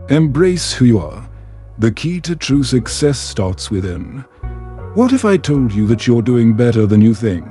Embrace who you are. The key to true success starts within. What if I told you that you're doing better than you think?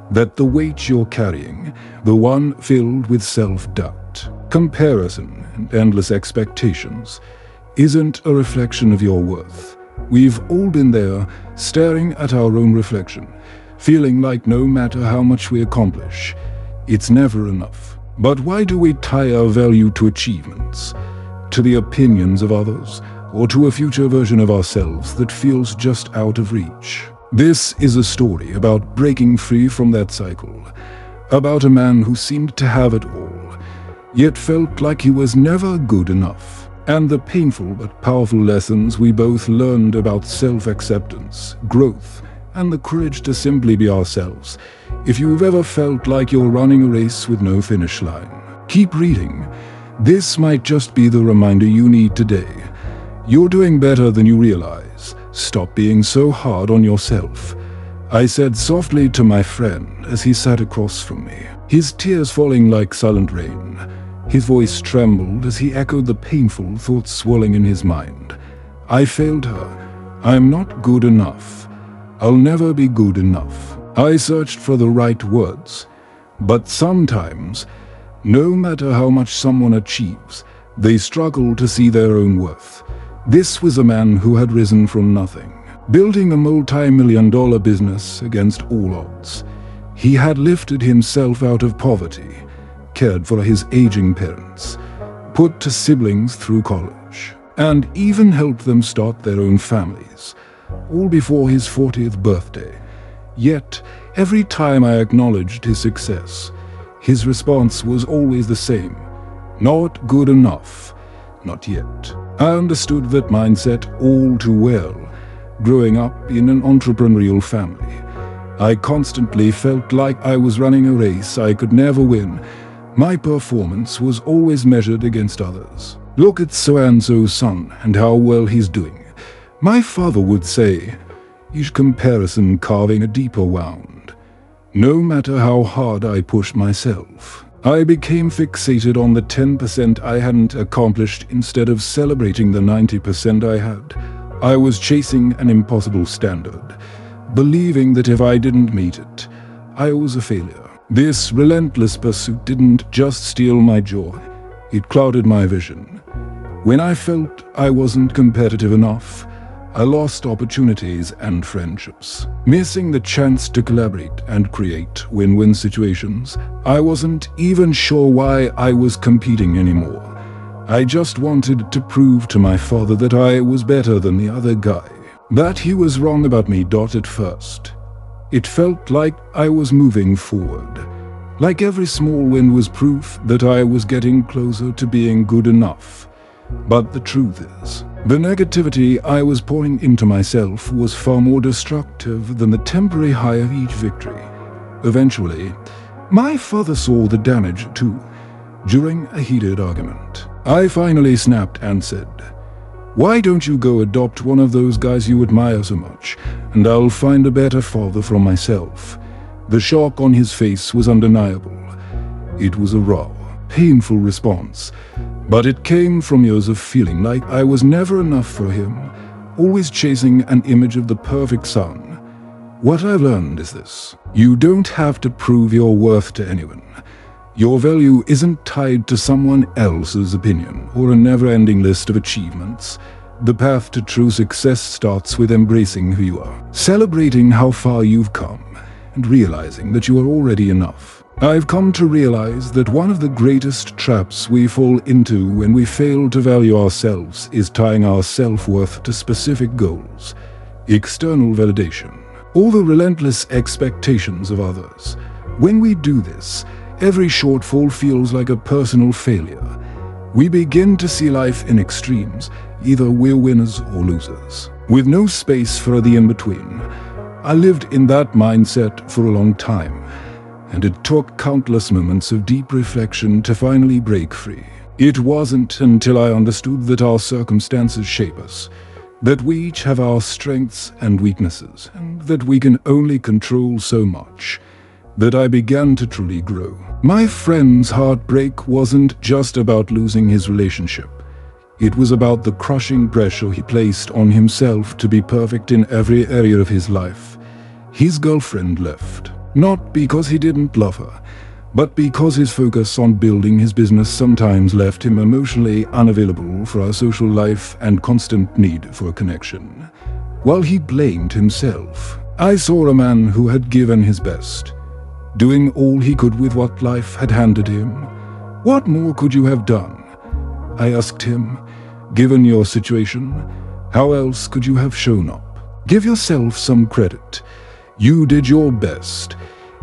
That the weight you're carrying, the one filled with self-doubt, comparison, and endless expectations, isn't a reflection of your worth. We've all been there, staring at our own reflection, feeling like no matter how much we accomplish, it's never enough. But why do we tie our value to achievements, to the opinions of others, or to a future version of ourselves that feels just out of reach? This is a story about breaking free from that cycle, about a man who seemed to have it all, yet felt like he was never good enough, and the painful but powerful lessons we both learned about self-acceptance, growth, and the courage to simply be ourselves. If you've ever felt like you're running a race with no finish line, keep reading. This might just be the reminder you need today. You're doing better than you realize. Stop being so hard on yourself, I said softly to my friend as he sat across from me, his tears falling like silent rain. His voice trembled as he echoed the painful thoughts swirling in his mind. I failed her. I'm not good enough. I'll never be good enough. I searched for the right words, but sometimes, no matter how much someone achieves, they struggle to see their own worth. This was a man who had risen from nothing, building a multi-million-dollar business against all odds. He had lifted himself out of poverty, cared for his aging parents, put two siblings through college, and even helped them start their own families, all before his 40th birthday. Yet, every time I acknowledged his success, his response was always the same: not good enough, not yet. I understood that mindset all too well, growing up in an entrepreneurial family. I constantly felt like I was running a race I could never win. My performance was always measured against others. Look at so-and-so's son and how well he's doing. My father would say, each comparison carving a deeper wound. No matter how hard I pushed myself, I became fixated on the 10% I hadn't accomplished instead of celebrating the 90% I had. I was chasing an impossible standard, believing that if I didn't meet it, I was a failure. This relentless pursuit didn't just steal my joy, it clouded my vision. When I felt I wasn't competitive enough, I lost opportunities and friendships, missing the chance to collaborate and create win-win situations. I wasn't even sure why I was competing anymore. I just wanted to prove to my father that I was better than the other guy, that he was wrong about me. At first, it felt like I was moving forward, like every small win was proof that I was getting closer to being good enough. But the truth is, the negativity I was pouring into myself was far more destructive than the temporary high of each victory. Eventually, my father saw the damage too. During a heated argument, I finally snapped and said, "Why don't you go adopt one of those guys you admire so much, and I'll find a better father for myself?" The shock on his face was undeniable. It was a raw, painful response, but it came from years of feeling like I was never enough for him, always chasing an image of the perfect son. What I've learned is this: you don't have to prove your worth to anyone. Your value isn't tied to someone else's opinion or a never-ending list of achievements. The path to true success starts with embracing who you are, celebrating how far you've come, and realizing that you are already enough. I've come to realize that one of the greatest traps we fall into when we fail to value ourselves is tying our self-worth to specific goals, external validation, or the relentless expectations of others. When we do this, every shortfall feels like a personal failure. We begin to see life in extremes, either we're winners or losers, with no space for the in-between. I lived in that mindset for a long time, and it took countless moments of deep reflection to finally break free. It wasn't until I understood that our circumstances shape us, that we each have our strengths and weaknesses, and that we can only control so much, that I began to truly grow. My friend's heartbreak wasn't just about losing his relationship. It was about the crushing pressure he placed on himself to be perfect in every area of his life. His girlfriend left, not because he didn't love her, but because his focus on building his business sometimes left him emotionally unavailable for our social life and constant need for connection. While he blamed himself, I saw a man who had given his best, doing all he could with what life had handed him. "What more could you have done?" I asked him. "Given your situation, how else could you have shown up? Give yourself some credit. You did your best."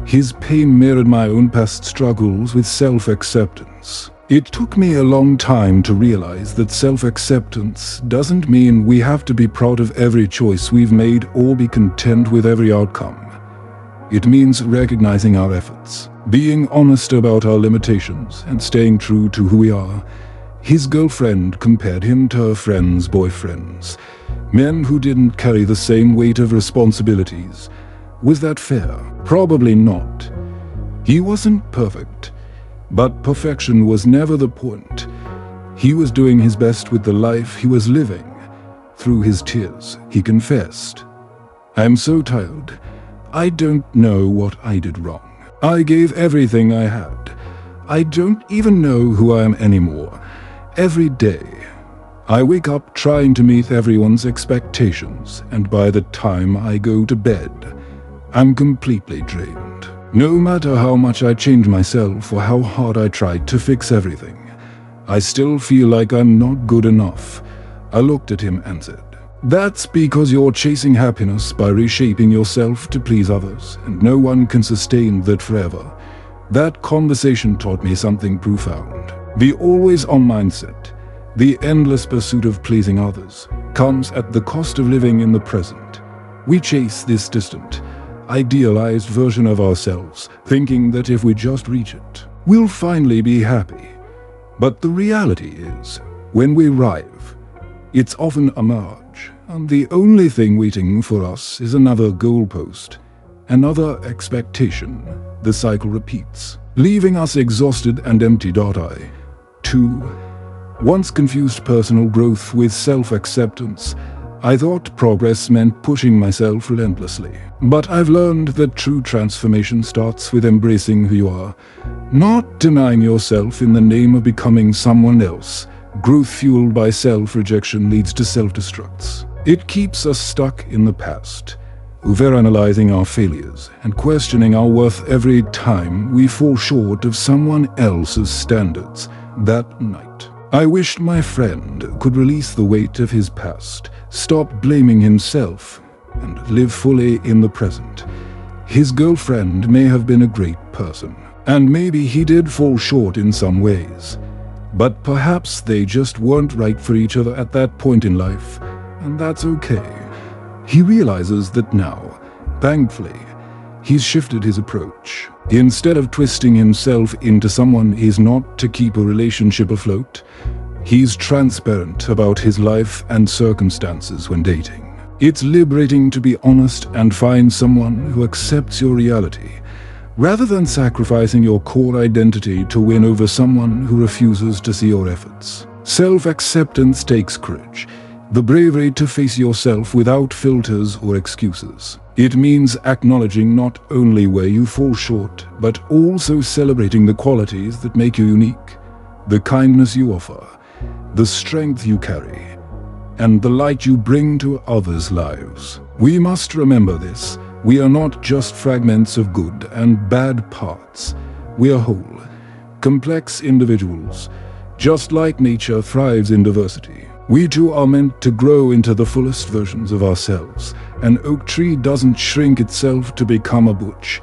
His pain mirrored my own past struggles with self-acceptance. It took me a long time to realize that self-acceptance doesn't mean we have to be proud of every choice we've made or be content with every outcome. It means recognizing our efforts, being honest about our limitations, and staying true to who we are. His girlfriend compared him to her friends' boyfriends, men who didn't carry the same weight of responsibilities. Was that fair? Probably not. He wasn't perfect, but perfection was never the point. He was doing his best with the life he was living. Through his tears, he confessed, "I'm so tired. I don't know what I did wrong. I gave everything I had. I don't even know who I am anymore. Every day, I wake up trying to meet everyone's expectations, and by the time I go to bed, I'm completely drained. No matter how much I change myself or how hard I try to fix everything, I still feel like I'm not good enough." I looked at him and said, "That's because you're chasing happiness by reshaping yourself to please others, and no one can sustain that forever." That conversation taught me something profound. The always-on mindset, the endless pursuit of pleasing others, comes at the cost of living in the present. We chase this distant, idealized version of ourselves, thinking that if we just reach it, we'll finally be happy. But the reality is, when we arrive, it's often a mirage, and the only thing waiting for us is another goalpost, another expectation. The cycle repeats, leaving us exhausted and empty. I, too, once confused personal growth with self-acceptance. I thought progress meant pushing myself relentlessly. But I've learned that true transformation starts with embracing who you are, not denying yourself in the name of becoming someone else. Growth fueled by self-rejection leads to self-destructs. It keeps us stuck in the past, overanalyzing our failures and questioning our worth every time we fall short of someone else's standards. That night, I wished my friend could release the weight of his past, stop blaming himself, and live fully in the present. His girlfriend may have been a great person, and maybe he did fall short in some ways. But perhaps they just weren't right for each other at that point in life, and that's okay. He realizes that now, thankfully, he's shifted his approach. Instead of twisting himself into someone he's not to keep a relationship afloat, he's transparent about his life and circumstances when dating. It's liberating to be honest and find someone who accepts your reality, rather than sacrificing your core identity to win over someone who refuses to see your efforts. Self-acceptance takes courage, the bravery to face yourself without filters or excuses. It means acknowledging not only where you fall short, but also celebrating the qualities that make you unique, the kindness you offer, the strength you carry, and the light you bring to others' lives. We must remember this. We are not just fragments of good and bad parts. We are whole, complex individuals. Just like nature thrives in diversity, we too are meant to grow into the fullest versions of ourselves. An oak tree doesn't shrink itself to become a bush,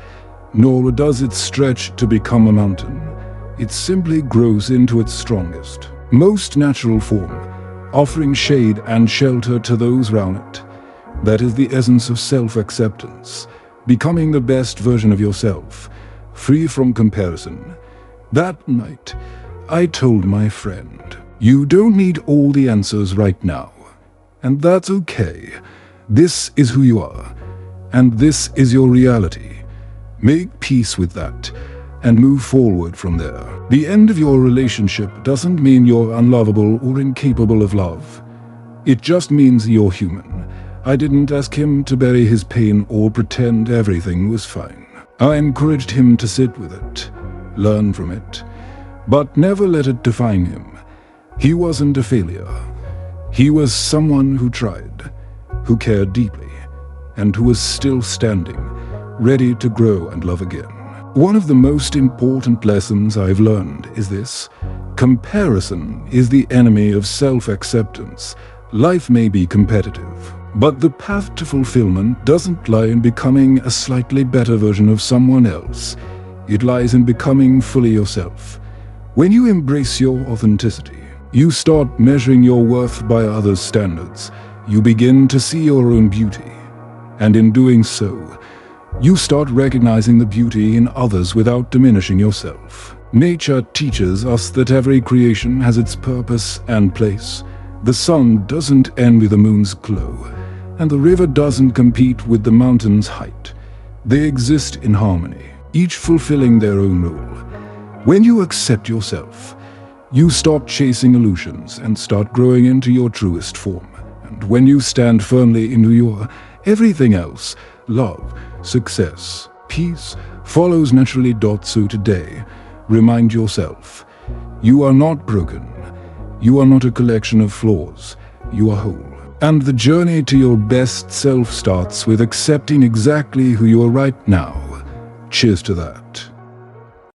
nor does it stretch to become a mountain. It simply grows into its strongest, most natural form, offering shade and shelter to those around it. That is the essence of self-acceptance, becoming the best version of yourself, free from comparison. That night, I told my friend, "You don't need all the answers right now, and that's okay. This is who you are, and this is your reality. Make peace with that, and move forward from there. The end of your relationship doesn't mean you're unlovable or incapable of love. It just means you're human. I didn't ask him to bury his pain or pretend everything was fine. I encouraged him to sit with it, learn from it, but never let it define him. He wasn't a failure. He was someone who tried, who cared deeply, and who was still standing, ready to grow and love again. One of the most important lessons I've learned is this: comparison is the enemy of self-acceptance. Life may be competitive, but the path to fulfillment doesn't lie in becoming a slightly better version of someone else. It lies in becoming fully yourself. When you embrace your authenticity, you start measuring your worth by others' standards. You begin to see your own beauty. And in doing so, you start recognizing the beauty in others without diminishing yourself. Nature teaches us that every creation has its purpose and place. The sun doesn't end with the moon's glow, and the river doesn't compete with the mountain's height. They exist in harmony, each fulfilling their own role. When you accept yourself, you stop chasing illusions and start growing into your truest form. And when you stand firmly into your everything else, love, success, peace, follows naturally. So today, remind yourself, you are not broken. You are not a collection of flaws. You are whole. And the journey to your best self starts with accepting exactly who you are right now. Cheers to that.